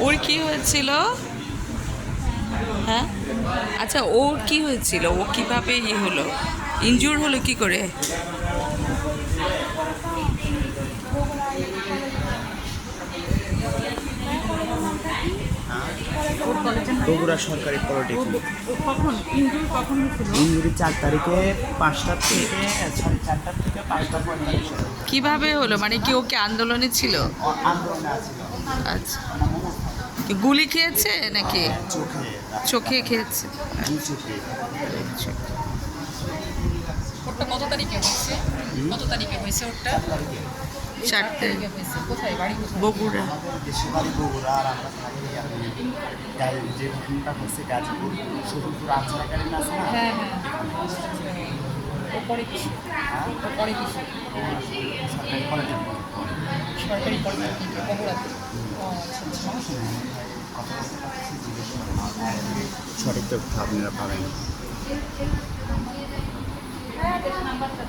ওর কি হয়েছিল? হ্যাঁ, আচ্ছা, ওর কি হয়েছিল? ও কিভাবে হলো, ইনজুর হলো কি করে? বগুড়া সরকারি পলিটেকনিক। কখন ইনজুরি কখন হয়েছিল? ইঞ্জুরি 4 তারিখে 5টা থেকে 4টা থেকে 5টা 45। কিভাবে হলো, মানে কি ওকে আন্দোলনে ছিল? আন্দোলনে আছিল। আচ্ছা, কি গুলি খেয়েছে নাকি? চোখে, চোখে খেয়েছে? দু চোখে। আচ্ছা। ওটা কত তারিখে হয়েছে? কত তারিখে হয়েছে ওটা? 4 তারিখে হয়েছে। কোথায় বাড়ি কোথায়? বগুড়া। আমাদের দেশের বাড়ি বগুড়া, আর আমরা থাকি যে ঘটনাটা হচ্ছে গাজীপুর শরীরপুর আনসার একাডেমি আছে না? হ্যাঁ হ্যাঁ। ও পরে কিসে? ও পরে কিসে? সরকারি পলিটেকনিক। সরকারি পলিটেকনিক বগুড়াতে। ও আচ্ছা আচ্ছা। সমস্যা নেই, কথা বলতে পারতেছি, জিজ্ঞেস করতে সঠিক তথ্য আপনারা পাবেন। হ্যাঁ নাম্বারটা